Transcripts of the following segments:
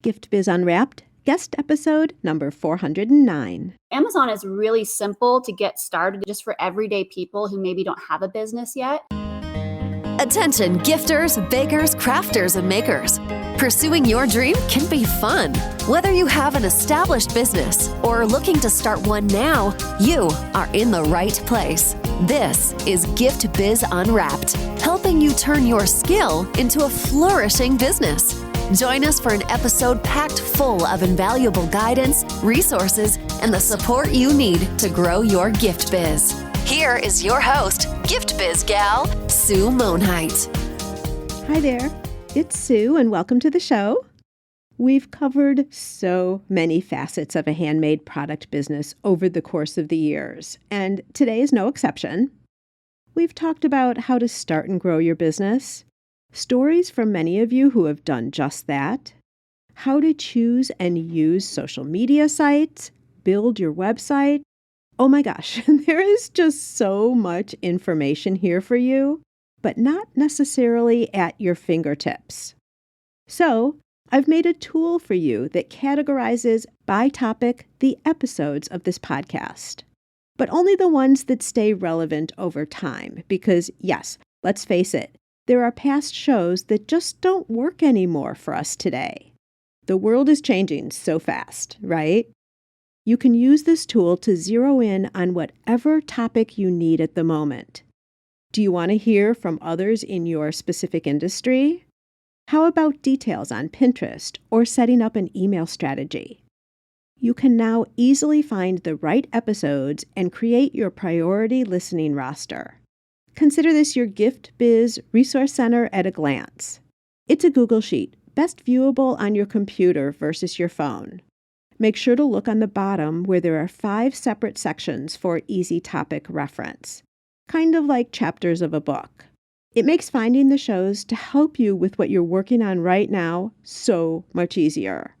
Gift Biz Unwrapped, guest episode number 409. Amazon is really simple to get started just for everyday people who maybe don't have a business yet. Attention gifters, bakers, crafters, and makers. Pursuing your dream can be fun. Whether you have an established business or are looking to start one now, you are in the right place. This is Gift Biz Unwrapped, helping you turn your skill into a flourishing business. Join us for an episode packed full of invaluable guidance, resources, and the support you need to grow your gift biz. Here is your host, Gift Biz gal, Sue Monheit. Hi there, it's Sue and welcome to the show. We've covered so many facets of a handmade product business over the course of the years, and today is no exception. We've talked about how to start and grow your business, stories from many of you who have done just that, how to choose and use social media sites, build your website. Oh my gosh, there is just so much information here for you, but not necessarily at your fingertips. So, I've made a tool for you that categorizes by topic the episodes of this podcast, but only the ones that stay relevant over time because, yes, let's face it, there are past shows that just don't work anymore for us today. The world is changing so fast, right? You can use this tool to zero in on whatever topic you need at the moment. Do you want to hear from others in your specific industry? How about details on Pinterest or setting up an email strategy? You can now easily find the right episodes and create your priority listening roster. Consider this your Gift Biz Resource Center at a glance. It's a Google Sheet, best viewable on your computer versus your phone. Make sure to look on the bottom where there are 5 separate sections for easy topic reference, kind of like chapters of a book. It makes finding the shows to help you with what you're working on right now so much easier.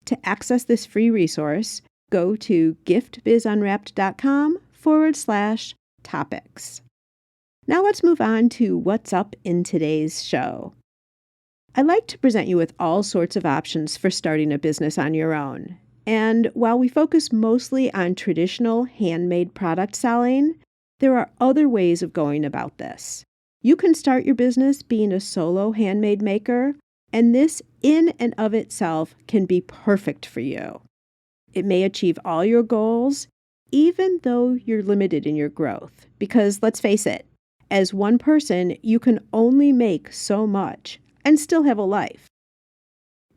To access this free resource, go to giftbizunwrapped.com/topics. Now let's move on to what's up in today's show. I like to present you with all sorts of options for starting a business on your own. And while we focus mostly on traditional handmade product selling, there are other ways of going about this. You can start your business being a solo handmade maker, and this in and of itself can be perfect for you. It may achieve all your goals, even though you're limited in your growth. Because let's face it, as one person, you can only make so much and still have a life.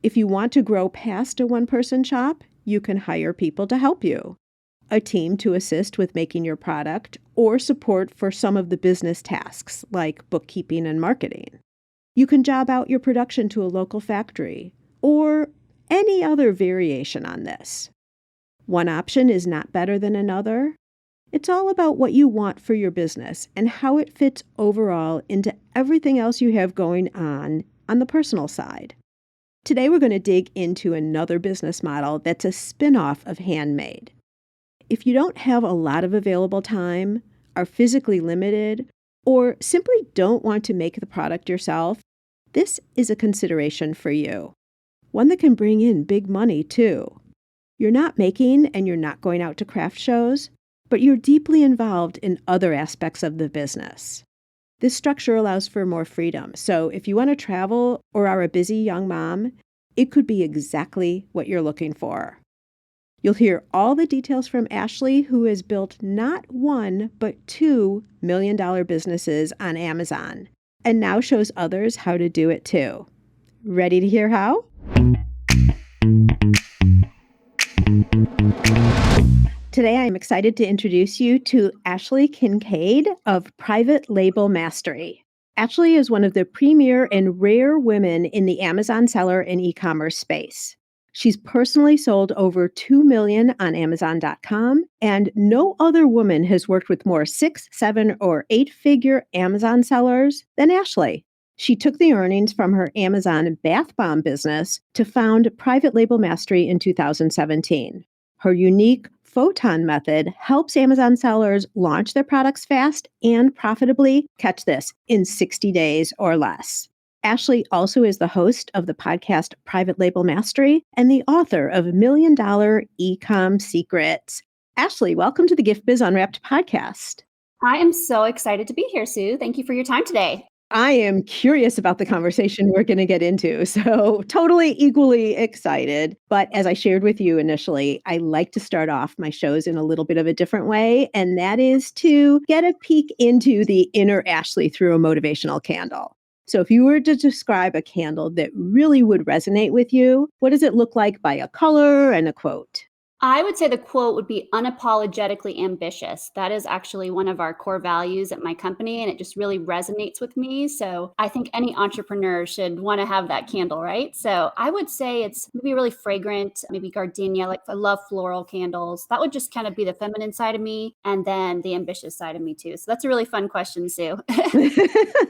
If you want to grow past a one-person shop, you can hire people to help you, a team to assist with making your product, or support for some of the business tasks like bookkeeping and marketing. You can job out your production to a local factory, or any other variation on this. One option is not better than another. It's all about what you want for your business and how it fits overall into everything else you have going on the personal side. Today we're going to dig into another business model that's a spinoff of handmade. If you don't have a lot of available time, are physically limited, or simply don't want to make the product yourself, this is a consideration for you. One that can bring in big money too. You're not making and you're not going out to craft shows, but you're deeply involved in other aspects of the business. This structure allows for more freedom, so if you want to travel or are a busy young mom, it could be exactly what you're looking for. You'll hear all the details from Ashley, who has built not one, but 2 million-dollar businesses on Amazon, and now shows others how to do it too. Ready to hear how? Today, I'm excited to introduce you to Ashley Kinkead of Private Label Mastery. Ashley is one of the premier and rare women in the Amazon seller and e-commerce space. She's personally sold over 2 million on Amazon.com, and no other woman has worked with more 6, 7, or 8-figure Amazon sellers than Ashley. She took the earnings from her Amazon bath bomb business to found Private Label Mastery in 2017. Her unique Photon method helps Amazon sellers launch their products fast and profitably, catch this, in 60 days or less. Ashley also is the host of the podcast Private Label Mastery and the author of $1 Million Ecom Secrets. Ashley, welcome to the Gift Biz Unwrapped podcast. I am so excited to be here, Sue. Thank you for your time today. I am curious about the conversation we're going to get into, so totally equally excited. But as I shared with you initially, I like to start off my shows in a little bit of a different way, and that is to get a peek into the inner Ashley through a motivational candle. So if you were to describe a candle that really would resonate with you, what does it look like by a color and a quote? I would say the quote would be unapologetically ambitious. That is actually one of our core values at my company, and it just really resonates with me. So I think any entrepreneur should want to have that candle, right? So I would say it's maybe really fragrant, maybe gardenia. Like I love floral candles. That would just kind of be the feminine side of me, and then the ambitious side of me too. So that's a really fun question, Sue.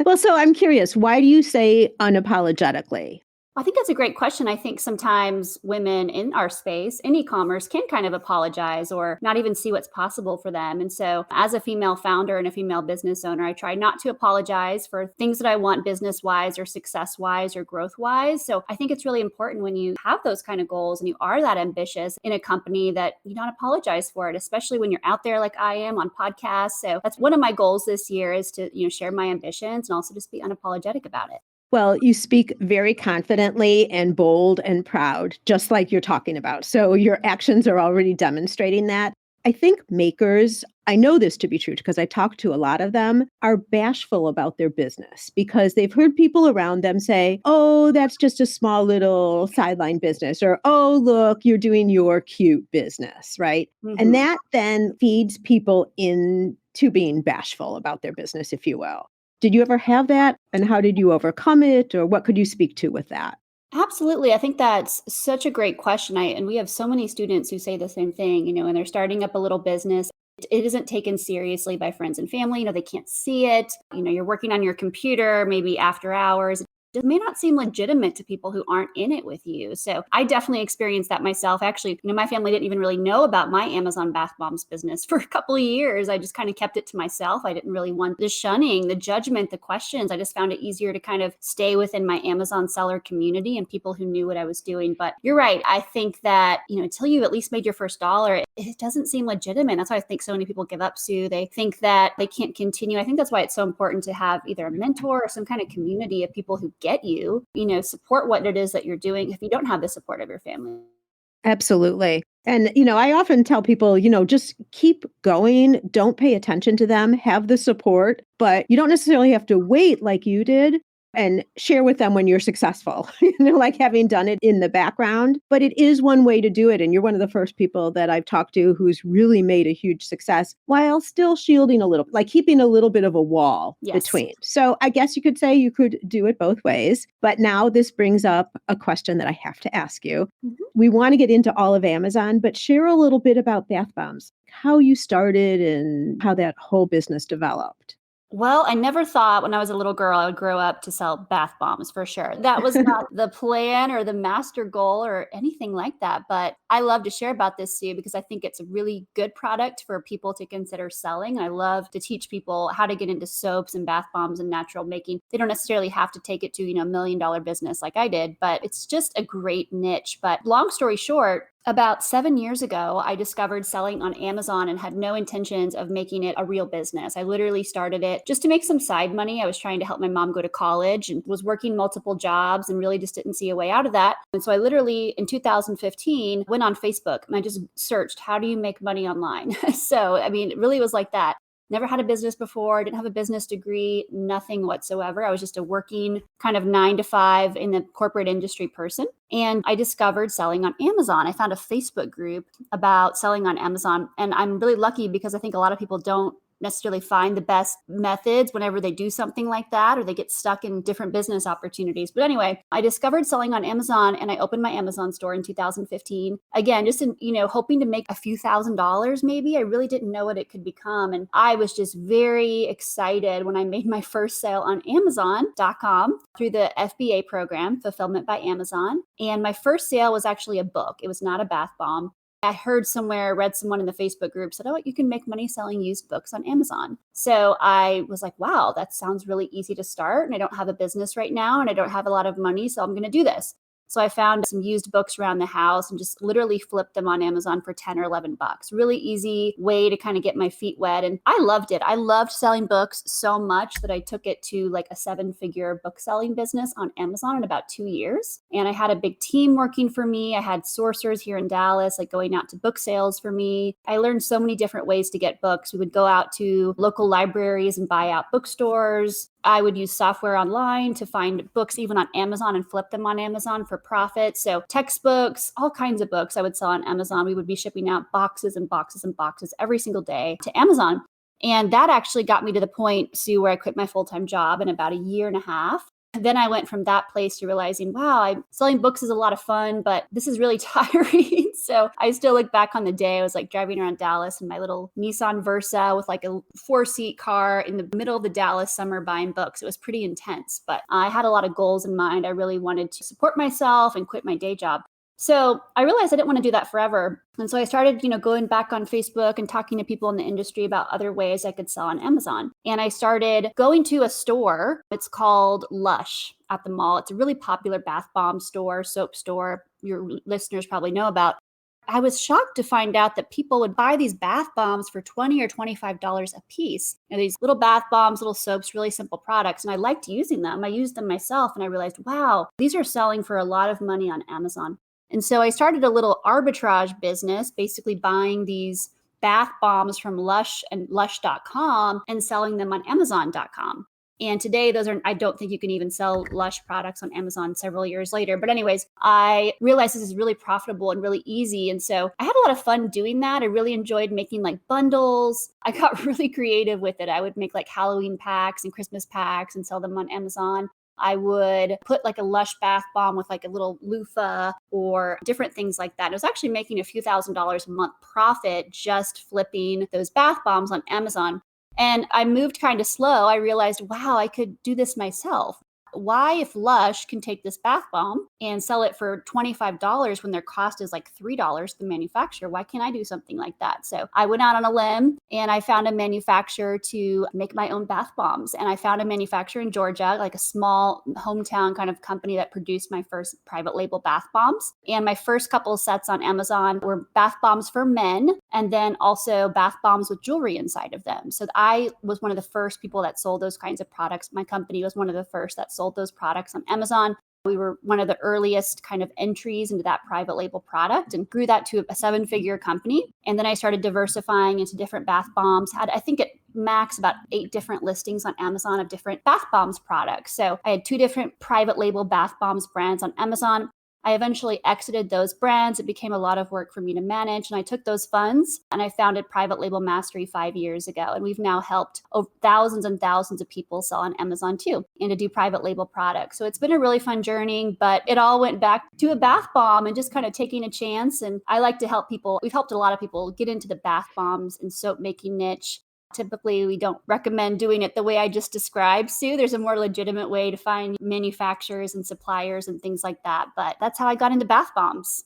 Well, so I'm curious, why do you say unapologetically? I think that's a great question. I think sometimes women in our space, in e-commerce, can kind of apologize or not even see what's possible for them. And so as a female founder and a female business owner, I try not to apologize for things that I want business-wise or success-wise or growth-wise. So I think it's really important when you have those kind of goals and you are that ambitious in a company that you don't apologize for it, especially when you're out there like I am on podcasts. So that's one of my goals this year is to, share my ambitions and also just be unapologetic about it. Well, you speak very confidently and bold and proud, just like you're talking about. So your actions are already demonstrating that. I think makers, I know this to be true because I talk to a lot of them, are bashful about their business because they've heard people around them say, oh, that's just a small little sideline business, or, oh, look, you're doing your cute business, right? Mhm. And that then feeds people into being bashful about their business, if you will. Did you ever have that? And how did you overcome it? Or what could you speak to with that? Absolutely. I think that's such a great question. And we have so many students who say the same thing, when they're starting up a little business. It isn't taken seriously by friends and family. They can't see it. You're working on your computer, maybe after hours. It may not seem legitimate to people who aren't in it with you. So I definitely experienced that myself. Actually, my family didn't even really know about my Amazon bath bombs business for a couple of years. I just kind of kept it to myself. I didn't really want the shunning, the judgment, the questions. I just found it easier to kind of stay within my Amazon seller community and people who knew what I was doing. But you're right. I think that, until you at least made your first dollar, it doesn't seem legitimate. That's why I think so many people give up, Sue. They think that they can't continue. I think that's why it's so important to have either a mentor or some kind of community of people who get you, support what it is that you're doing if you don't have the support of your family. Absolutely. And, I often tell people, just keep going. Don't pay attention to them. Have the support, but you don't necessarily have to wait like you did. And share with them when you're successful, like having done it in the background. But it is one way to do it. And you're one of the first people that I've talked to who's really made a huge success while still shielding a little, like keeping a little bit of a wall between. So I guess you could say you could do it both ways. But now this brings up a question that I have to ask you. Mm-hmm. We want to get into all of Amazon, but share a little bit about bath bombs, how you started and how that whole business developed. Well, I never thought when I was a little girl I would grow up to sell bath bombs for sure. That was not the plan or the master goal or anything like that. But I love to share about this, Sue, because I think it's a really good product for people to consider selling. I love to teach people how to get into soaps and bath bombs and natural making. They don't necessarily have to take it to, $1 million business like I did, but it's just a great niche. But long story short, about 7 years ago, I discovered selling on Amazon and had no intentions of making it a real business. I literally started it just to make some side money. I was trying to help my mom go to college and was working multiple jobs and really just didn't see a way out of that. And so I literally, in 2015, went on Facebook and I just searched, how do you make money online? So, it really was like that. Never had a business before, didn't have a business degree, nothing whatsoever. I was just a working kind of 9 to 5 in the corporate industry person. And I discovered selling on Amazon. I found a Facebook group about selling on Amazon. And I'm really lucky because I think a lot of people don't necessarily find the best methods whenever they do something like that, or they get stuck in different business opportunities. But anyway, I discovered selling on Amazon and I opened my Amazon store in 2015. Again, just in, hoping to make a few $1,000s maybe. I really didn't know what it could become. And I was just very excited when I made my first sale on Amazon.com through the FBA program, Fulfillment by Amazon. And my first sale was actually a book. It was not a bath bomb. I heard somewhere, read someone in the Facebook group said, oh, you can make money selling used books on Amazon. So I was like, wow, that sounds really easy to start. And I don't have a business right now and I don't have a lot of money. So I'm going to do this. So I found some used books around the house and just literally flipped them on Amazon for 10 or 11 bucks. Really easy way to kind of get my feet wet. And I loved it. I loved selling books so much that I took it to like a 7-figure book selling business on Amazon in about 2 years. And I had a big team working for me. I had sourcers here in Dallas, like going out to book sales for me. I learned so many different ways to get books. We would go out to local libraries and buy out bookstores. I would use software online to find books even on Amazon and flip them on Amazon for profit. So textbooks, all kinds of books I would sell on Amazon. We would be shipping out boxes and boxes and boxes every single day to Amazon. And that actually got me to the point, Sue, where I quit my full-time job in about a year and a half. Then I went from that place to realizing, wow, selling books is a lot of fun, but this is really tiring. So I still look back on the day. I was like driving around Dallas in my little Nissan Versa with like a 4-seat car in the middle of the Dallas summer buying books. It was pretty intense, but I had a lot of goals in mind. I really wanted to support myself and quit my day job. So I realized I didn't want to do that forever. And so I started, going back on Facebook and talking to people in the industry about other ways I could sell on Amazon. And I started going to a store. It's called Lush at the mall. It's a really popular bath bomb store, soap store your listeners probably know about. I was shocked to find out that people would buy these bath bombs for $20 or $25 a piece. These little bath bombs, little soaps, really simple products. And I liked using them. I used them myself. And I realized, wow, these are selling for a lot of money on Amazon. And so I started a little arbitrage business, basically buying these bath bombs from Lush and Lush.com and selling them on Amazon.com. And today, I don't think you can even sell Lush products on Amazon several years later. But anyways, I realized this is really profitable and really easy. And so I had a lot of fun doing that. I really enjoyed making like bundles. I got really creative with it. I would make like Halloween packs and Christmas packs and sell them on Amazon. I would put like a Lush bath bomb with like a little loofah or different things like that. I was actually making a few $1,000s a month profit just flipping those bath bombs on Amazon. And I moved kind of slow. I realized, wow, I could do this myself. Why, if Lush can take this bath bomb and sell it for $25 when their cost is like $3 to the manufacturer, why can't I do something like that? So I went out on a limb and I found a manufacturer to make my own bath bombs. And I found a manufacturer in Georgia, like a small hometown kind of company that produced my first private label bath bombs. And my first couple of sets on Amazon were bath bombs for men and then also bath bombs with jewelry inside of them. So I was one of the first people that sold those kinds of products. My company was one of the first that sold those products on Amazon. We were one of the earliest kind of entries into that private label product and grew that to a 7-figure company. And then I started diversifying into different bath bombs. Had, I think at max, about 8 different listings on Amazon of different bath bombs products. So I had 2 different private label bath bombs brands on Amazon. I eventually exited those brands. It became a lot of work for me to manage. And I took those funds and I founded Private Label Mastery 5 years ago. And we've now helped thousands and thousands of people sell on Amazon too, and to do private label products. So it's been a really fun journey, but it all went back to a bath bomb and just kind of taking a chance. And I like to help people. We've helped a lot of people get into the bath bombs and soap making niche. Typically, we don't recommend doing it the way I just described, Sue. There's a more legitimate way to find manufacturers and suppliers and things like that. But that's how I got into bath bombs.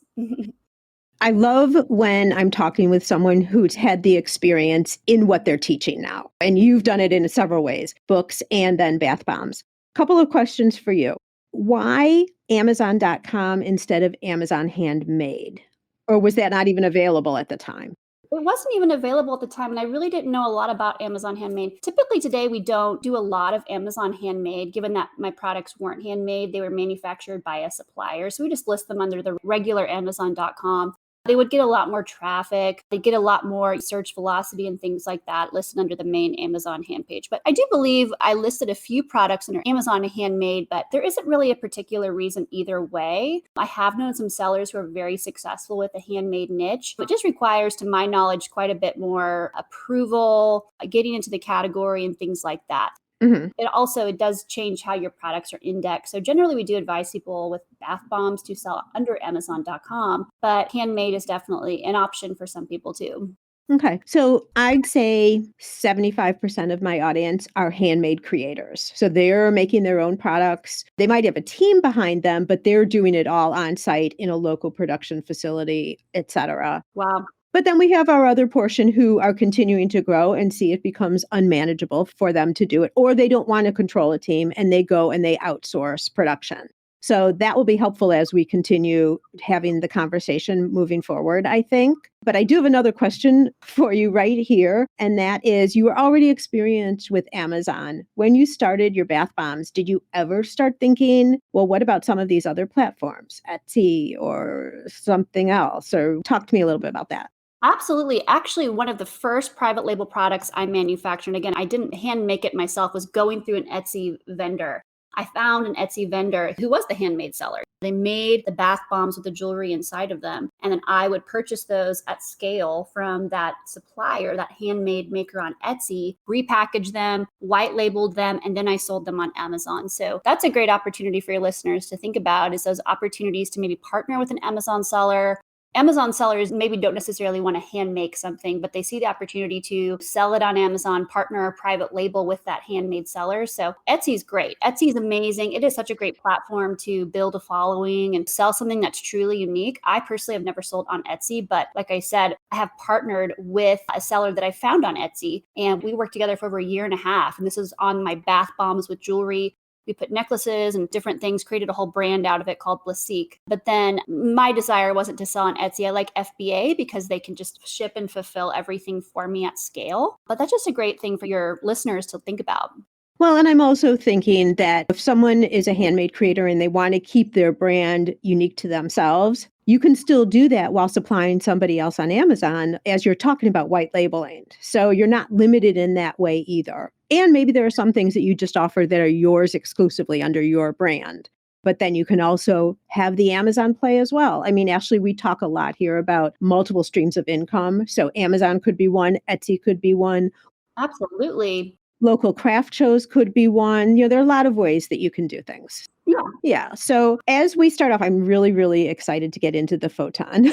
I love when I'm talking with someone who's had the experience in what they're teaching now. And you've done it in several ways, books and then bath bombs. Couple of questions for you. Why Amazon.com instead of Amazon Handmade? Or was that not even available at the time? It wasn't even available at the time, and I really didn't know a lot about Amazon Handmade. Typically today, we don't do a lot of Amazon Handmade, given that my products weren't handmade. They were manufactured by a supplier. So we just list them under the regular Amazon.com. They would get a lot more traffic. They get a lot more search velocity and things like that listed under the main Amazon hand page. But I do believe I listed a few products under Amazon Handmade, but there isn't really a particular reason either way. I have known some sellers who are very successful with the handmade niche. It just requires, to my knowledge, quite a bit more approval, getting into the category and things like that. Mm-hmm. It does change how your products are indexed. So generally we do advise people with bath bombs to sell under Amazon.com, but handmade is definitely an option for some people too. Okay. So I'd say 75% of my audience are handmade creators. So they're making their own products. They might have a team behind them, but they're doing it all on site in a local production facility, et cetera. Wow. But then we have our other portion who are continuing to grow and see it becomes unmanageable for them to do it, or they don't want to control a team and they go and they outsource production. So that will be helpful as we continue having the conversation moving forward, I think. But I do have another question for you right here. And that is, you were already experienced with Amazon. When you started your bath bombs, did you ever start thinking, well, what about some of these other platforms, Etsy or something else? Or talk to me a little bit about that. Absolutely. Actually, one of the first private label products I manufactured, again, I didn't hand make it myself, was going through an Etsy vendor. I found an Etsy vendor who was the handmade seller. They made the bath bombs with the jewelry inside of them. And then I would purchase those at scale from that supplier, that handmade maker on Etsy, repackage them, white labeled them, and then I sold them on Amazon. So that's a great opportunity for your listeners to think about, is those opportunities to maybe partner with an Amazon seller. Amazon sellers maybe don't necessarily want to hand make something, but they see the opportunity to sell it on Amazon, partner a private label with that handmade seller. So Etsy's great. Etsy's amazing. It is such a great platform to build a following and sell something that's truly unique. I personally have never sold on Etsy, but like I said, I have partnered with a seller that I found on Etsy, and we worked together for over a year and a half. And this is on my bath bombs with jewelry. We put necklaces and different things, created a whole brand out of it called Blasique. But then my desire wasn't to sell on Etsy. I like FBA because they can just ship and fulfill everything for me at scale. But that's just a great thing for your listeners to think about. Well, and I'm also thinking that if someone is a handmade creator and they want to keep their brand unique to themselves, you can still do that while supplying somebody else on Amazon, as you're talking about white labeling. So you're not limited in that way either. And maybe there are some things that you just offer that are yours exclusively under your brand. But then you can also have the Amazon play as well. I mean, Ashley, we talk a lot here about multiple streams of income. So Amazon could be one, Etsy could be one. Absolutely. Local craft shows could be one. There are a lot of ways that you can do things. Yeah. Yeah. So as we start off, I'm really, really excited to get into the photon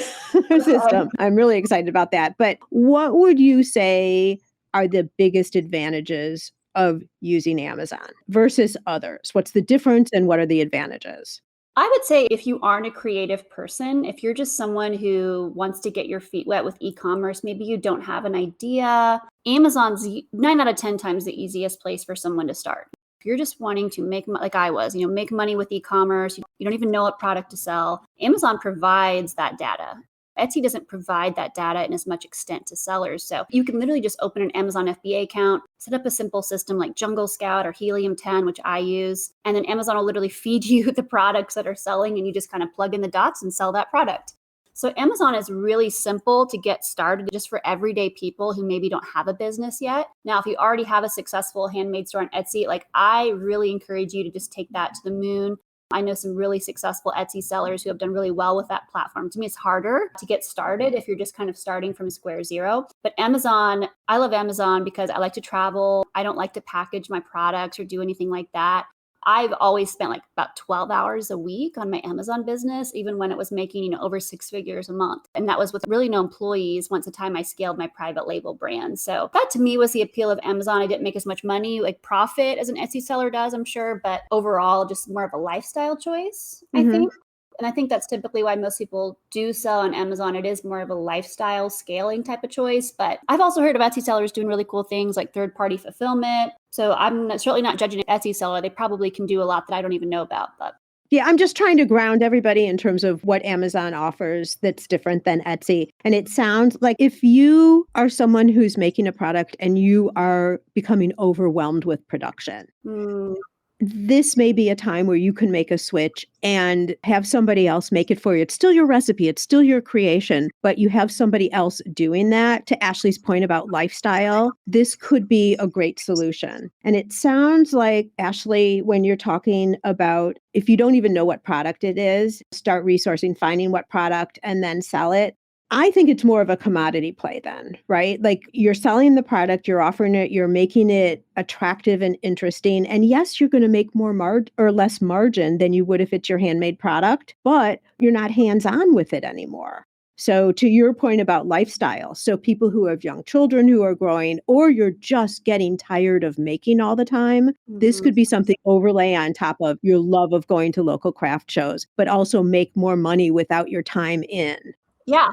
system. I'm really excited about that. But what would you say are the biggest advantages of using Amazon versus others? What's the difference and what are the advantages? I would say if you aren't a creative person, if you're just someone who wants to get your feet wet with e-commerce, maybe you don't have an idea, Amazon's 9 out of 10 times the easiest place for someone to start. If you're just wanting to make, like I was, make money with e-commerce, you don't even know what product to sell, Amazon provides that data. Etsy doesn't provide that data in as much extent to sellers. So you can literally just open an Amazon FBA account, set up a simple system like Jungle Scout or Helium 10, which I use, and then Amazon will literally feed you the products that are selling and you just kind of plug in the dots and sell that product. So Amazon is really simple to get started just for everyday people who maybe don't have a business yet. Now, if you already have a successful handmade store on Etsy, I really encourage you to just take that to the moon. I know some really successful Etsy sellers who have done really well with that platform. To me, it's harder to get started if you're just kind of starting from square zero. But Amazon, I love Amazon because I like to travel. I don't like to package my products or do anything like that. I've always spent about 12 hours a week on my Amazon business, even when it was making, over 6 figures a month. And that was with really no employees once the time I scaled my private label brand. So that to me was the appeal of Amazon. I didn't make as much money, profit as an Etsy seller does, I'm sure, but overall just more of a lifestyle choice, I think. And I think that's typically why most people do sell on Amazon. It is more of a lifestyle scaling type of choice. But I've also heard of Etsy sellers doing really cool things like third-party fulfillment. So I'm certainly not judging an Etsy seller. They probably can do a lot that I don't even know about. But yeah, I'm just trying to ground everybody in terms of what Amazon offers that's different than Etsy. And it sounds like if you are someone who's making a product and you are becoming overwhelmed with production, this may be a time where you can make a switch and have somebody else make it for you. It's still your recipe. It's still your creation, but you have somebody else doing that. To Ashley's point about lifestyle, this could be a great solution. And it sounds like, Ashley, when you're talking about if you don't even know what product it is, start resourcing, finding what product, and then sell it. I think it's more of a commodity play then, right? You're selling the product, you're offering it, you're making it attractive and interesting. And yes, you're going to make more or less margin than you would if it's your handmade product, but you're not hands-on with it anymore. So to your point about lifestyle, so people who have young children who are growing, or you're just getting tired of making all the time, this Mhm. could be something overlay on top of your love of going to local craft shows, but also make more money without your time in. Yeah.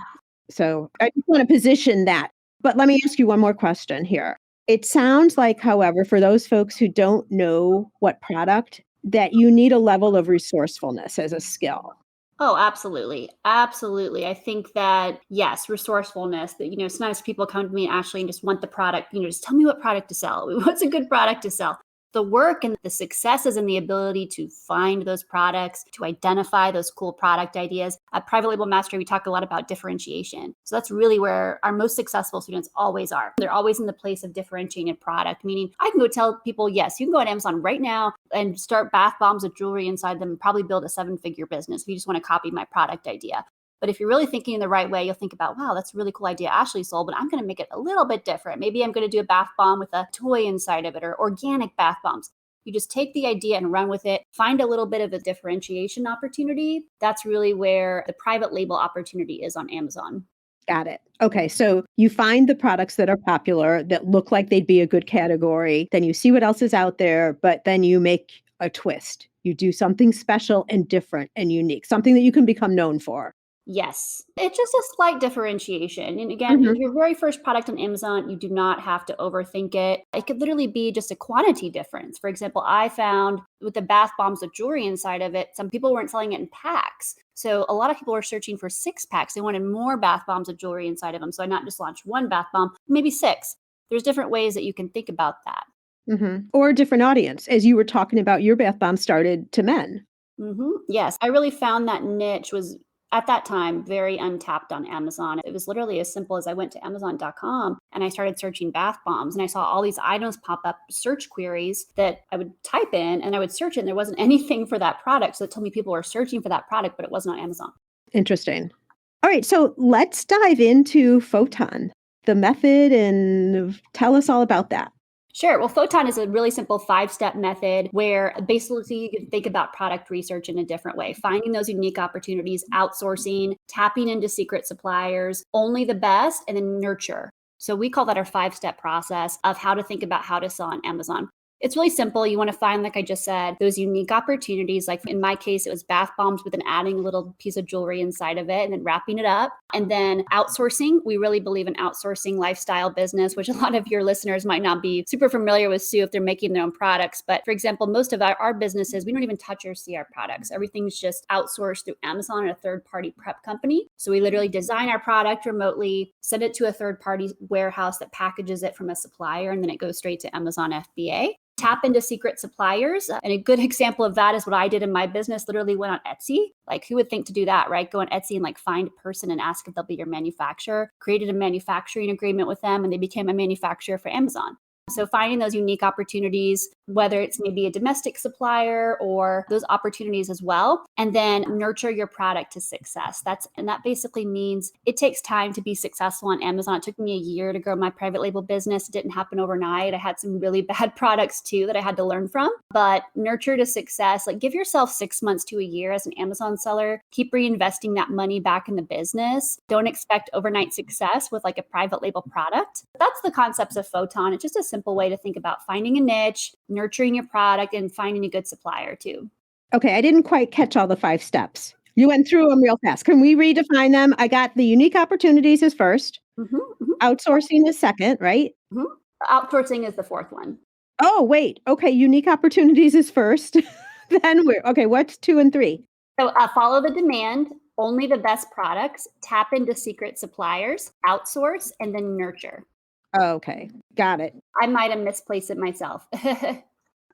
So I just want to position that. But let me ask you one more question here. It sounds like, however, for those folks who don't know what product, that you need a level of resourcefulness as a skill. Oh, absolutely. Absolutely. I think that, yes, resourcefulness that, sometimes people come to me, Ashley, and just want the product, just tell me what product to sell. What's a good product to sell? The work and the successes and the ability to find those products, to identify those cool product ideas. At Private Label Mastery, we talk a lot about differentiation. So that's really where our most successful students always are. They're always in the place of differentiating product, meaning I can go tell people, yes, you can go on Amazon right now and start bath bombs with jewelry inside them and probably build a 7-figure business if you just want to copy my product idea. But if you're really thinking in the right way, you'll think about, wow, that's a really cool idea Ashley sold, but I'm going to make it a little bit different. Maybe I'm going to do a bath bomb with a toy inside of it, or organic bath bombs. You just take the idea and run with it, find a little bit of a differentiation opportunity. That's really where the private label opportunity is on Amazon. Got it. Okay. So you find the products that are popular that look like they'd be a good category. Then you see what else is out there, but then you make a twist. You do something special and different and unique, something that you can become known for. Yes. It's just a slight differentiation. And again, Mhm. your very first product on Amazon, you do not have to overthink it. It could literally be just a quantity difference. For example, I found with the bath bombs with jewelry inside of it, some people weren't selling it in packs. So a lot of people were searching for 6-packs. They wanted more bath bombs with jewelry inside of them. So I not just launched one bath bomb, maybe 6. There's different ways that you can think about that. Or a different audience, as you were talking about your bath bomb started to men. Yes, I really found that niche was at that time very untapped on Amazon. It was literally as simple as I went to Amazon.com and I started searching bath bombs and I saw all these items pop up, search queries that I would type in and I would search it and there wasn't anything for that product. So it told me people were searching for that product, but it wasn't on Amazon. Interesting. All right, so let's dive into Photon, the method, and tell us all about that. Sure. Well, Photon is a really simple 5-step method where basically you can think about product research in a different way, finding those unique opportunities, outsourcing, tapping into secret suppliers, only the best, and then nurture. So we call that our 5-step process of how to think about how to sell on Amazon. It's really simple. You want to find, like I just said, those unique opportunities. Like in my case, it was bath bombs with an adding a little piece of jewelry inside of it and then wrapping it up. And then outsourcing. We really believe in outsourcing lifestyle business, which a lot of your listeners might not be super familiar with, Sue, if they're making their own products. But for example, most of our businesses, we don't even touch or see our products. Everything's just outsourced through Amazon and a third-party prep company. So we literally design our product remotely, send it to a third-party warehouse that packages it from a supplier, and then it goes straight to Amazon FBA. Tap into secret suppliers. And a good example of that is what I did in my business, literally went on Etsy. Like who would think to do that, right? Go on Etsy and like find a person and ask if they'll be your manufacturer, created a manufacturing agreement with them and they became a manufacturer for Amazon. So finding those unique opportunities, whether it's maybe a domestic supplier or those opportunities as well, and then nurture your product to success. That basically means it takes time to be successful on Amazon. It took me a year to grow my private label business. It didn't happen overnight. I had some really bad products too that I had to learn from, but nurture to success. Like give yourself 6 months to a year as an Amazon seller. Keep reinvesting that money back in the business. Don't expect overnight success with like a private label product. That's the concepts of Photon. It's just a simple way to think about finding a niche, nurturing your product, and finding a good supplier too. Okay, I didn't quite catch all the 5 steps. You went through them real fast. Can we redefine them? I got the unique opportunities as first, outsourcing is second, right? Outsourcing is the fourth one. Oh, wait. Okay, unique opportunities is first. Then what's 2 and 3? So follow the demand, only the best products, tap into secret suppliers, outsource, and then nurture. Okay, got it. I might have misplaced it myself.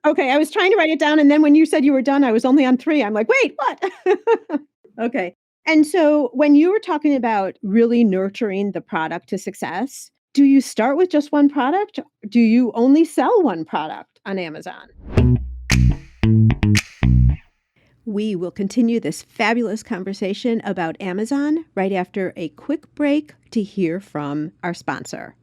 Okay, I was trying to write it down, and then when you said you were done, I was only on 3. I'm like, wait, what? Okay. And so when you were talking about really nurturing the product to success, do you start with just one product? Do you only sell one product on Amazon? We will continue this fabulous conversation about Amazon right after a quick break to hear from our sponsor.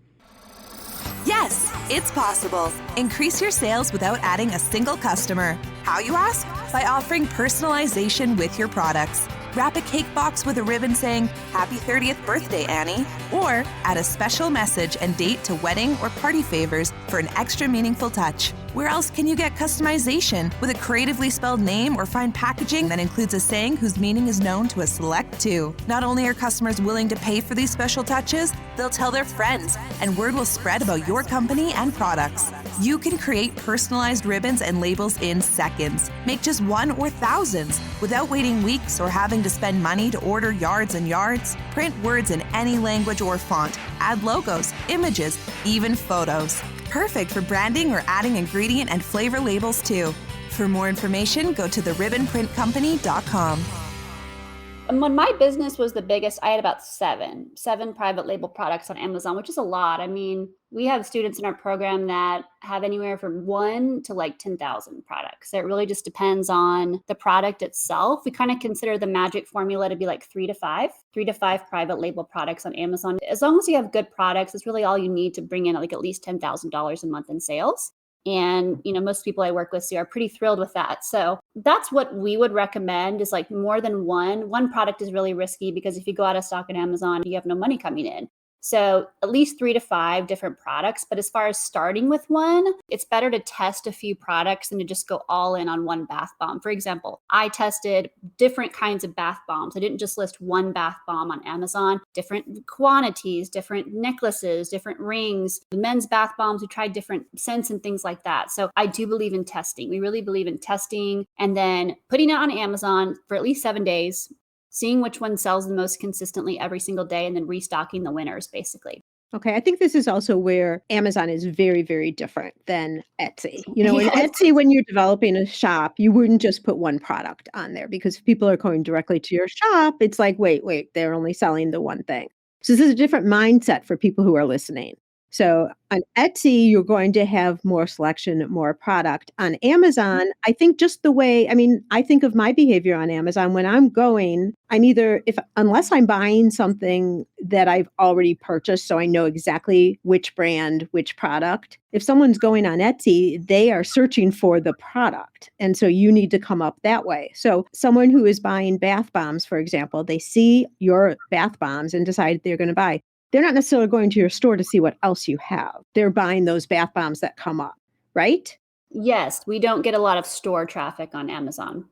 Yes, it's possible. Increase your sales without adding a single customer. How, you ask? By offering personalization with your products. Wrap a cake box with a ribbon saying, "Happy 30th birthday, Annie." Or add a special message and date to wedding or party favors for an extra meaningful touch. Where else can you get customization with a creatively spelled name or find packaging that includes a saying whose meaning is known to a select few? Not only are customers willing to pay for these special touches, they'll tell their friends, and word will spread about your company and products. You can create personalized ribbons and labels in seconds. Make just one or thousands without waiting weeks or having to spend money to order yards and yards. Print words in any language or font. Add logos, images, even photos. Perfect for branding or adding ingredient and flavor labels too. For more information, go to theribbonprintcompany.com. And when my business was the biggest, I had about seven private label products on Amazon, which is a lot. I mean, we have students in our program that have anywhere from 1 to like 10,000 products. It really just depends on the product itself. We kind of consider the magic formula to be like 3 to 5 private label products on Amazon. As long as you have good products, it's really all you need to bring in like at least $10,000 a month in sales. And, most people I work with are pretty thrilled with that. So that's what we would recommend is like more than one. One product is really risky because if you go out of stock on Amazon, you have no money coming in. So at least 3 to 5 different products. But as far as starting with one, it's better to test a few products than to just go all in on one bath bomb. For example, I tested different kinds of bath bombs. I didn't just list one bath bomb on Amazon, different quantities, different necklaces, different rings, the men's bath bombs. We tried different scents and things like that. So I do believe in testing. We really believe in testing and then putting it on Amazon for at least 7 days, seeing which one sells the most consistently every single day, and then restocking the winners, basically. Okay, I think this is also where Amazon is very, very different than Etsy. In Yes. Etsy, when you're developing a shop, you wouldn't just put one product on there because if people are going directly to your shop, it's like, wait, they're only selling the one thing. So this is a different mindset for people who are listening. So on Etsy, you're going to have more selection, more product. On Amazon, I think just the way, I think of my behavior on Amazon when I'm either, unless I'm buying something that I've already purchased, so I know exactly which brand, which product. If someone's going on Etsy, they are searching for the product. And so you need to come up that way. So someone who is buying bath bombs, for example, they see your bath bombs and decide they're going to buy. They're not necessarily going to your store to see what else you have. They're buying those bath bombs that come up, right? Yes, we don't get a lot of store traffic on Amazon.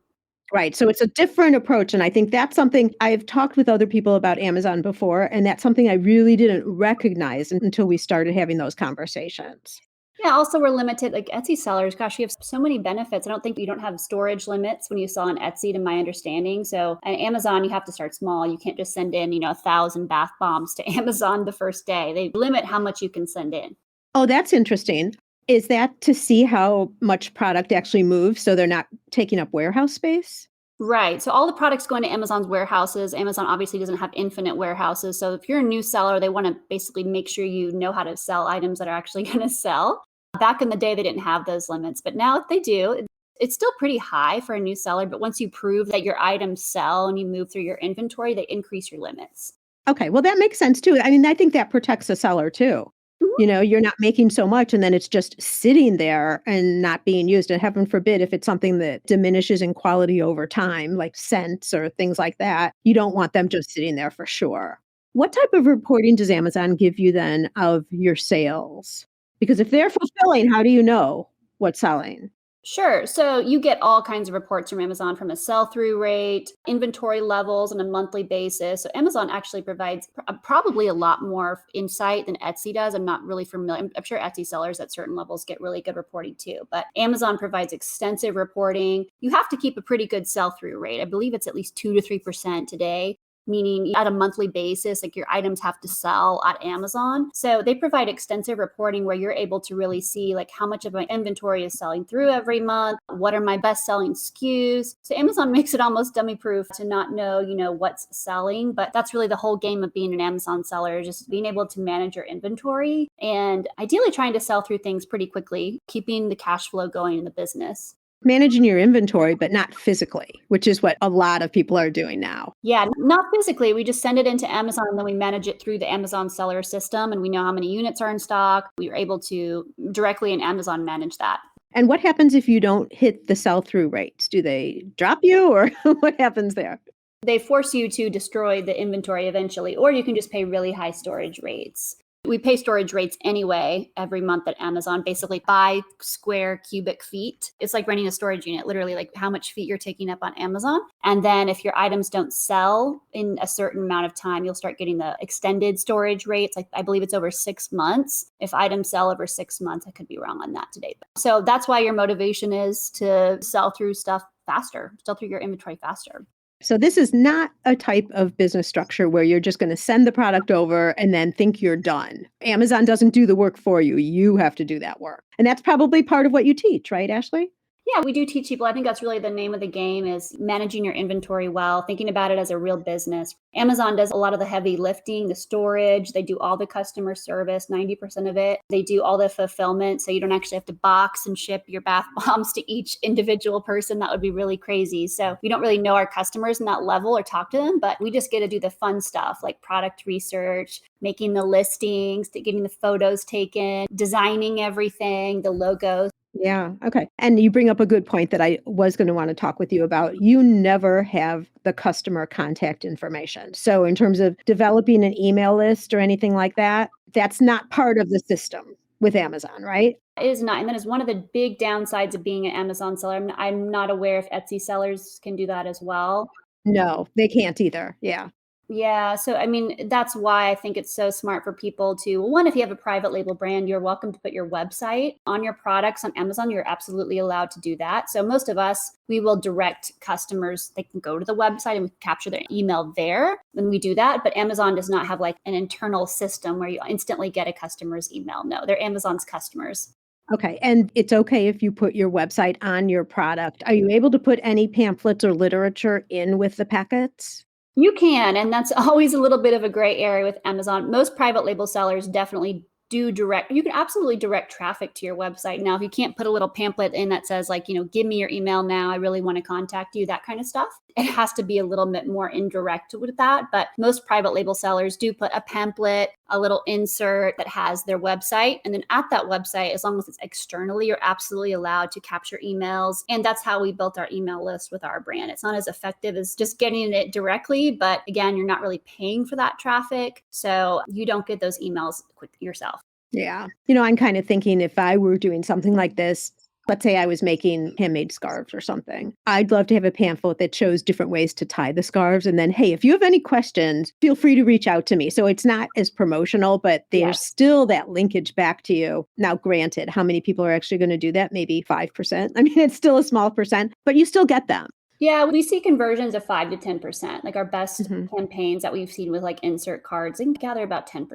Right. So it's a different approach. And I think that's something I've talked with other people about Amazon before. And that's something I really didn't recognize until we started having those conversations. Yeah, also we're limited, like Etsy sellers, gosh, you have so many benefits. I don't think you don't have storage limits when you sell on Etsy, to my understanding. So on Amazon, you have to start small. You can't just send in, 1,000 bath bombs to Amazon the first day. They limit how much you can send in. Oh, that's interesting. Is that to see how much product actually moves so they're not taking up warehouse space? Right. So all the products go into Amazon's warehouses. Amazon obviously doesn't have infinite warehouses. So if you're a new seller, they want to basically make sure you know how to sell items that are actually going to sell. Back in the day, they didn't have those limits, but now they do. It's still pretty high for a new seller, but once you prove that your items sell and you move through your inventory, they increase your limits. Okay, well, that makes sense too. I think that protects the seller too. You're not making so much and then it's just sitting there and not being used. And heaven forbid, if it's something that diminishes in quality over time, like scents or things like that, you don't want them just sitting there for sure. What type of reporting does Amazon give you then of your sales? Because if they're fulfilling, how do you know what's selling? Sure. So you get all kinds of reports from Amazon, from a sell-through rate, inventory levels on a monthly basis. So Amazon actually provides probably a lot more insight than Etsy does. I'm not really familiar. I'm sure Etsy sellers at certain levels get really good reporting too, but Amazon provides extensive reporting. You have to keep a pretty good sell-through rate. I believe it's at least 2 to 3% today, meaning at a monthly basis, like your items have to sell at Amazon. So they provide extensive reporting where you're able to really see like how much of my inventory is selling through every month, what are my best selling SKUs. So Amazon makes it almost dummy proof to not know, what's selling, but that's really the whole game of being an Amazon seller, just being able to manage your inventory and ideally trying to sell through things pretty quickly, keeping the cash flow going in the business. Managing your inventory, but not physically, which is what a lot of people are doing now. Yeah, not physically. We just send it into Amazon and then we manage it through the Amazon seller system and we know how many units are in stock. We are able to directly in Amazon manage that. And what happens if you don't hit the sell-through rates? Do they drop you or what happens there? They force you to destroy the inventory eventually, or you can just pay really high storage rates. We pay storage rates anyway every month at Amazon, basically by square cubic feet. It's like renting a storage unit, literally like how much feet you're taking up on Amazon. And then if your items don't sell in a certain amount of time, you'll start getting the extended storage rates. Like I believe it's over 6 months. If items sell over 6 months, I could be wrong on that today. So that's why your motivation is to sell through stuff faster, sell through your inventory faster. So this is not a type of business structure where you're just going to send the product over and then think you're done. Amazon doesn't do the work for you. You have to do that work. And that's probably part of what you teach, right, Ashley? Yeah, we do teach people. I think that's really the name of the game is managing your inventory well, thinking about it as a real business. Amazon does a lot of the heavy lifting, the storage. They do all the customer service, 90% of it. They do all the fulfillment. So you don't actually have to box and ship your bath bombs to each individual person. That would be really crazy. So we don't really know our customers in that level or talk to them, but we just get to do the fun stuff like product research, making the listings, getting the photos taken, designing everything, the logos. Yeah. Okay. And you bring up a good point that I was going to want to talk with you about. You never have the customer contact information. So in terms of developing an email list or anything like that, that's not part of the system with Amazon, right? It is not. And that is one of the big downsides of being an Amazon seller. I'm not aware if Etsy sellers can do that as well. No, they can't either. Yeah. Yeah. So, I mean, that's why I think it's so smart for people to, well, one, if you have a private label brand, you're welcome to put your website on your products on Amazon. You're absolutely allowed to do that. So most of us, we will direct customers. They can go to the website and we capture their email there when we do that. But Amazon does not have like an internal system where you instantly get a customer's email. No, they're Amazon's customers. Okay. And it's okay if you put your website on your product. Are you able to put any pamphlets or literature in with the packets? You can, and that's always a little bit of a gray area with Amazon. Most private label sellers definitely do direct, you can absolutely direct traffic to your website. Now, if you can't put a little pamphlet in that says like, give me your email now, I really want to contact you, that kind of stuff, it has to be a little bit more indirect with that. But most private label sellers do put a pamphlet, a little insert that has their website. And then at that website, as long as it's externally, you're absolutely allowed to capture emails. And that's how we built our email list with our brand. It's not as effective as just getting it directly. But again, you're not really paying for that traffic. So you don't get those emails quick yourself. Yeah. I'm kind of thinking if I were doing something like this, let's say I was making handmade scarves or something, I'd love to have a pamphlet that shows different ways to tie the scarves. And then, hey, if you have any questions, feel free to reach out to me. So it's not as promotional, but there's still that linkage back to you. Now, granted, how many people are actually going to do that? Maybe 5%. I mean, it's still a small percent, but you still get them. Yeah, we see conversions of 5 to 10%. Like our best campaigns that we've seen with like insert cards, they can gather about 10%.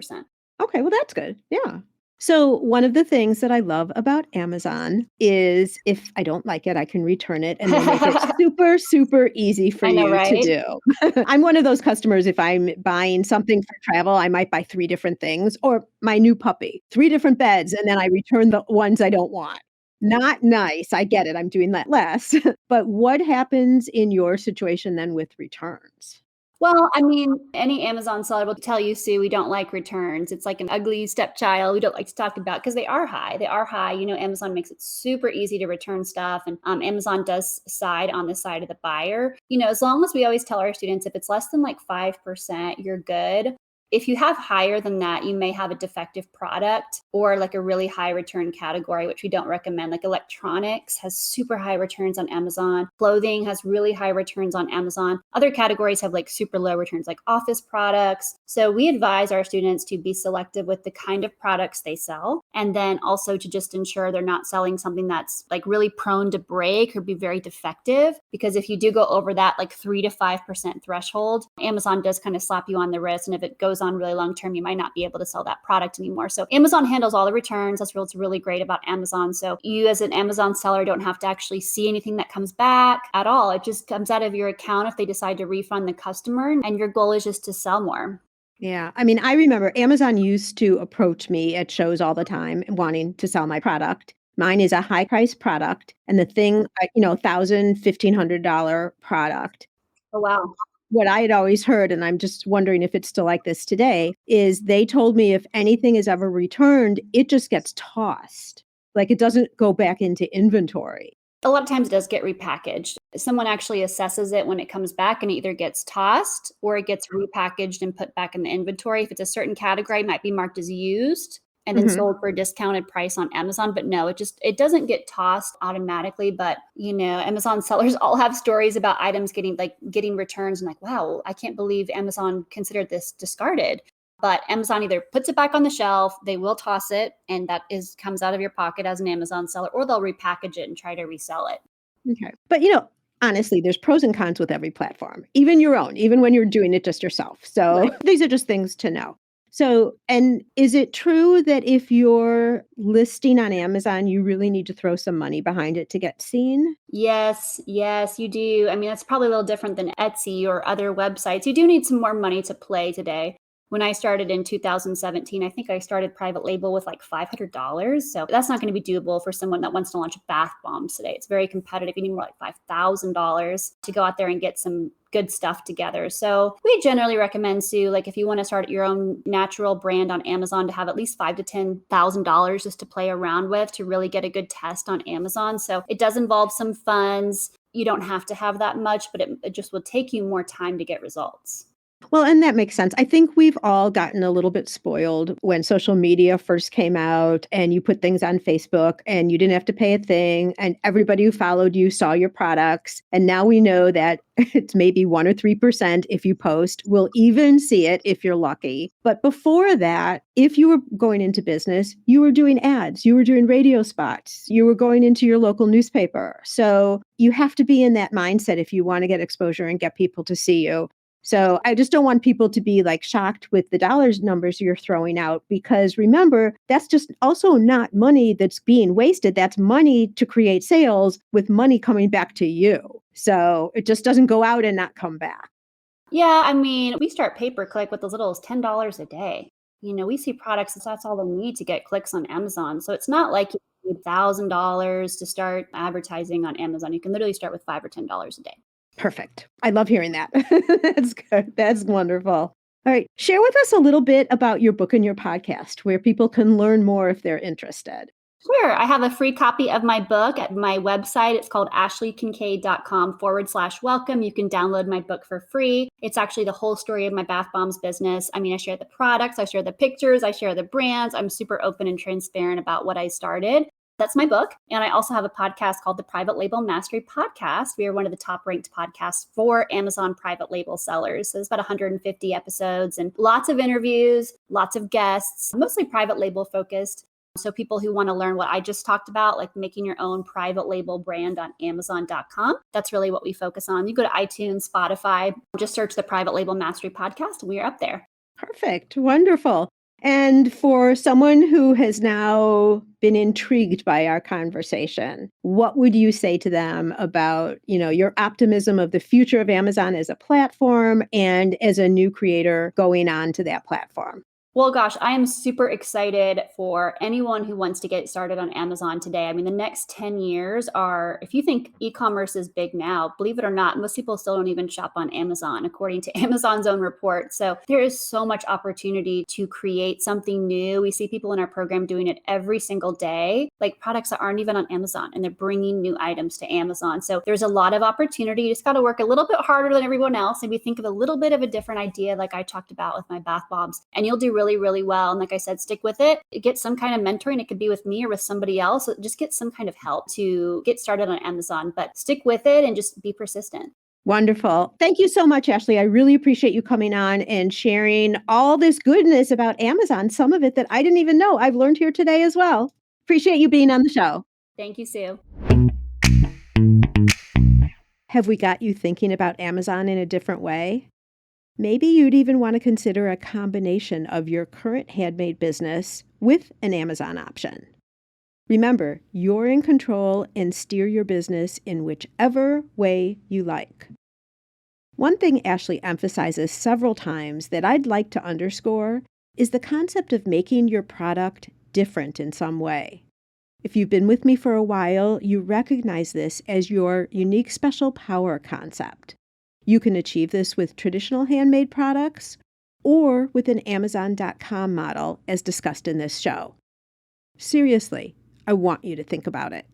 Okay, well, that's good. Yeah. So one of the things that I love about Amazon is if I don't like it, I can return it and they make it super, super easy for I know, you right? to do. I'm one of those customers, if I'm buying something for travel, I might buy 3 different things or my new puppy, 3 different beds, and then I return the ones I don't want. Not nice. I get it. I'm doing that less. But what happens in your situation then with returns? Well, I mean, any Amazon seller will tell you, Sue, we don't like returns. It's like an ugly stepchild we don't like to talk about because they are high. They are high. Amazon makes it super easy to return stuff. And Amazon does side on the side of the buyer. As long as we always tell our students, if it's less than like 5%, you're good. If you have higher than that, you may have a defective product or like a really high return category, which we don't recommend. Like electronics has super high returns on Amazon. Clothing has really high returns on Amazon. Other categories have like super low returns, like office products. So we advise our students to be selective with the kind of products they sell. And then also to just ensure they're not selling something that's like really prone to break or be very defective. Because if you do go over that like 3 to 5% threshold, Amazon does kind of slap you on the wrist. And if it goes on really long term, you might not be able to sell that product anymore. So Amazon handles all the returns. That's what's really great about Amazon. So you as an Amazon seller don't have to actually see anything that comes back at all. It just comes out of your account if they decide to refund the customer, and your goal is just to sell more. Yeah. I mean, I remember Amazon used to approach me at shows all the time wanting to sell my product. Mine is a high price product and the thing, $1,000, $1,500 product. Oh, wow. What I had always heard, and I'm just wondering if it's still like this today, is they told me if anything is ever returned, it just gets tossed. Like it doesn't go back into inventory. A lot of times it does get repackaged. Someone actually assesses it when it comes back and it either gets tossed or it gets repackaged and put back in the inventory. If it's a certain category, it might be marked as used and then sold for a discounted price on Amazon. But no, it doesn't get tossed automatically. But Amazon sellers all have stories about items getting returns and like, wow, I can't believe Amazon considered this discarded. But Amazon either puts it back on the shelf, they will toss it, and that comes out of your pocket as an Amazon seller, or they'll repackage it and try to resell it. Okay. But, honestly, there's pros and cons with every platform, even your own, even when you're doing it just yourself. So these are just things to know. So, and is it true that if you're listing on Amazon, you really need to throw some money behind it to get seen? Yes, you do. I mean, that's probably a little different than Etsy or other websites. You do need some more money to play today. When I started in 2017, I think I started private label with like $500. So that's not going to be doable for someone that wants to launch bath bombs today. It's very competitive. You need more like $5,000 to go out there and get some good stuff together. So we generally recommend, Sue, like if you want to start your own natural brand on Amazon, to have at least $5,000 to $10,000 just to play around with to really get a good test on Amazon. So it does involve some funds. You don't have to have that much, but it just will take you more time to get results. Well, and that makes sense. I think we've all gotten a little bit spoiled when social media first came out and you put things on Facebook and you didn't have to pay a thing and everybody who followed you saw your products. And now we know that it's maybe 1 or 3% if you post. We'll even see it if you're lucky. But before that, if you were going into business, you were doing ads, you were doing radio spots, you were going into your local newspaper. So you have to be in that mindset if you want to get exposure and get people to see you. So I just don't want people to be like shocked with the dollars numbers you're throwing out, because remember, that's just also not money that's being wasted. That's money to create sales with money coming back to you. So it just doesn't go out and not come back. Yeah, I mean, we start pay-per-click with as little as $10 a day. We see products that's all they need to get clicks on Amazon. So it's not like you need $1,000 to start advertising on Amazon. You can literally start with $5 or $10 a day. Perfect. I love hearing that. That's good. That's wonderful. All right. Share with us a little bit about your book and your podcast, where people can learn more if they're interested. Sure. I have a free copy of my book at my website. It's called ashleykinkead.com/welcome. You can download my book for free. It's actually the whole story of my bath bombs business. I mean, I share the products, I share the pictures, I share the brands. I'm super open and transparent about what I started. That's my book. And I also have a podcast called the Private Label Mastery Podcast. We are one of the top ranked podcasts for Amazon private label sellers. So there's about 150 episodes and lots of interviews, lots of guests, mostly private label focused. So people who want to learn what I just talked about, like making your own private label brand on Amazon.com, that's really what we focus on. You go to iTunes, Spotify, just search the Private Label Mastery Podcast, and we are up there. Perfect. Wonderful. And for someone who has now been intrigued by our conversation, what would you say to them about, your optimism of the future of Amazon as a platform and as a new creator going on to that platform? Well, gosh, I am super excited for anyone who wants to get started on Amazon today. I mean, the next 10 years if you think e-commerce is big now, believe it or not, most people still don't even shop on Amazon, according to Amazon's own report. So there is so much opportunity to create something new. We see people in our program doing it every single day, like products that aren't even on Amazon, and they're bringing new items to Amazon. So there's a lot of opportunity. You just got to work a little bit harder than everyone else. Maybe think of a little bit of a different idea, like I talked about with my bath bombs, and you'll do really, really well. And like I said, stick with it. Get some kind of mentoring. It could be with me or with somebody else. Just get some kind of help to get started on Amazon, but stick with it and just be persistent. Wonderful. Thank you so much, Ashley. I really appreciate you coming on and sharing all this goodness about Amazon, some of it that I didn't even know. I've learned here today as well. Appreciate you being on the show. Thank you, Sue. Have we got you thinking about Amazon in a different way? Maybe you'd even want to consider a combination of your current handmade business with an Amazon option. Remember, you're in control and steer your business in whichever way you like. One thing Ashley emphasizes several times that I'd like to underscore is the concept of making your product different in some way. If you've been with me for a while, you recognize this as your unique special power concept. You can achieve this with traditional handmade products or with an Amazon.com model as discussed in this show. Seriously, I want you to think about it.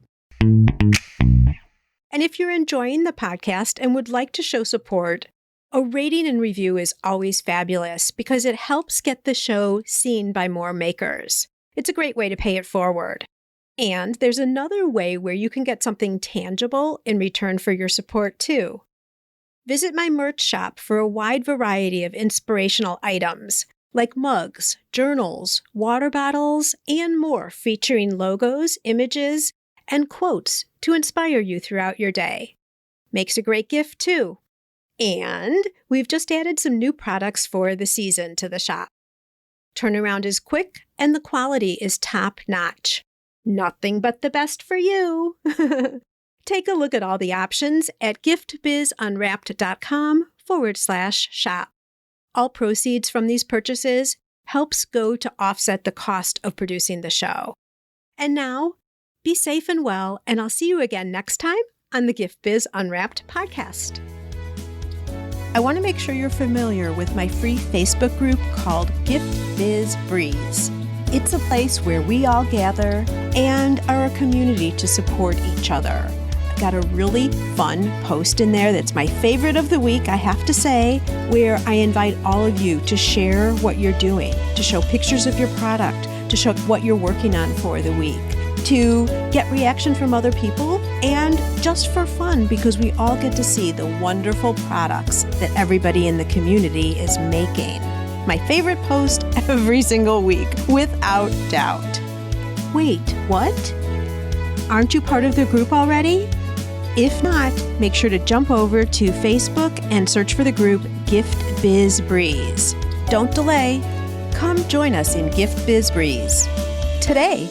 And if you're enjoying the podcast and would like to show support, a rating and review is always fabulous because it helps get the show seen by more makers. It's a great way to pay it forward. And there's another way where you can get something tangible in return for your support too. Visit my merch shop for a wide variety of inspirational items like mugs, journals, water bottles, and more featuring logos, images, and quotes to inspire you throughout your day. Makes a great gift too. And we've just added some new products for the season to the shop. Turnaround is quick and the quality is top-notch. Nothing but the best for you. Take a look at all the options at giftbizunwrapped.com/shop. All proceeds from these purchases helps go to offset the cost of producing the show. And now, be safe and well, and I'll see you again next time on the Gift Biz Unwrapped podcast. I want to make sure you're familiar with my free Facebook group called Gift Biz Breeze. It's a place where we all gather and are a community to support each other. I've got a really fun post in there that's my favorite of the week, I have to say, where I invite all of you to share what you're doing, to show pictures of your product, to show what you're working on for the week, to get reaction from other people, and just for fun because we all get to see the wonderful products that everybody in the community is making. My favorite post every single week, without doubt. Wait, what? Aren't you part of the group already? If not, make sure to jump over to Facebook and search for the group Gift Biz Breeze. Don't delay. Come join us in Gift Biz Breeze today.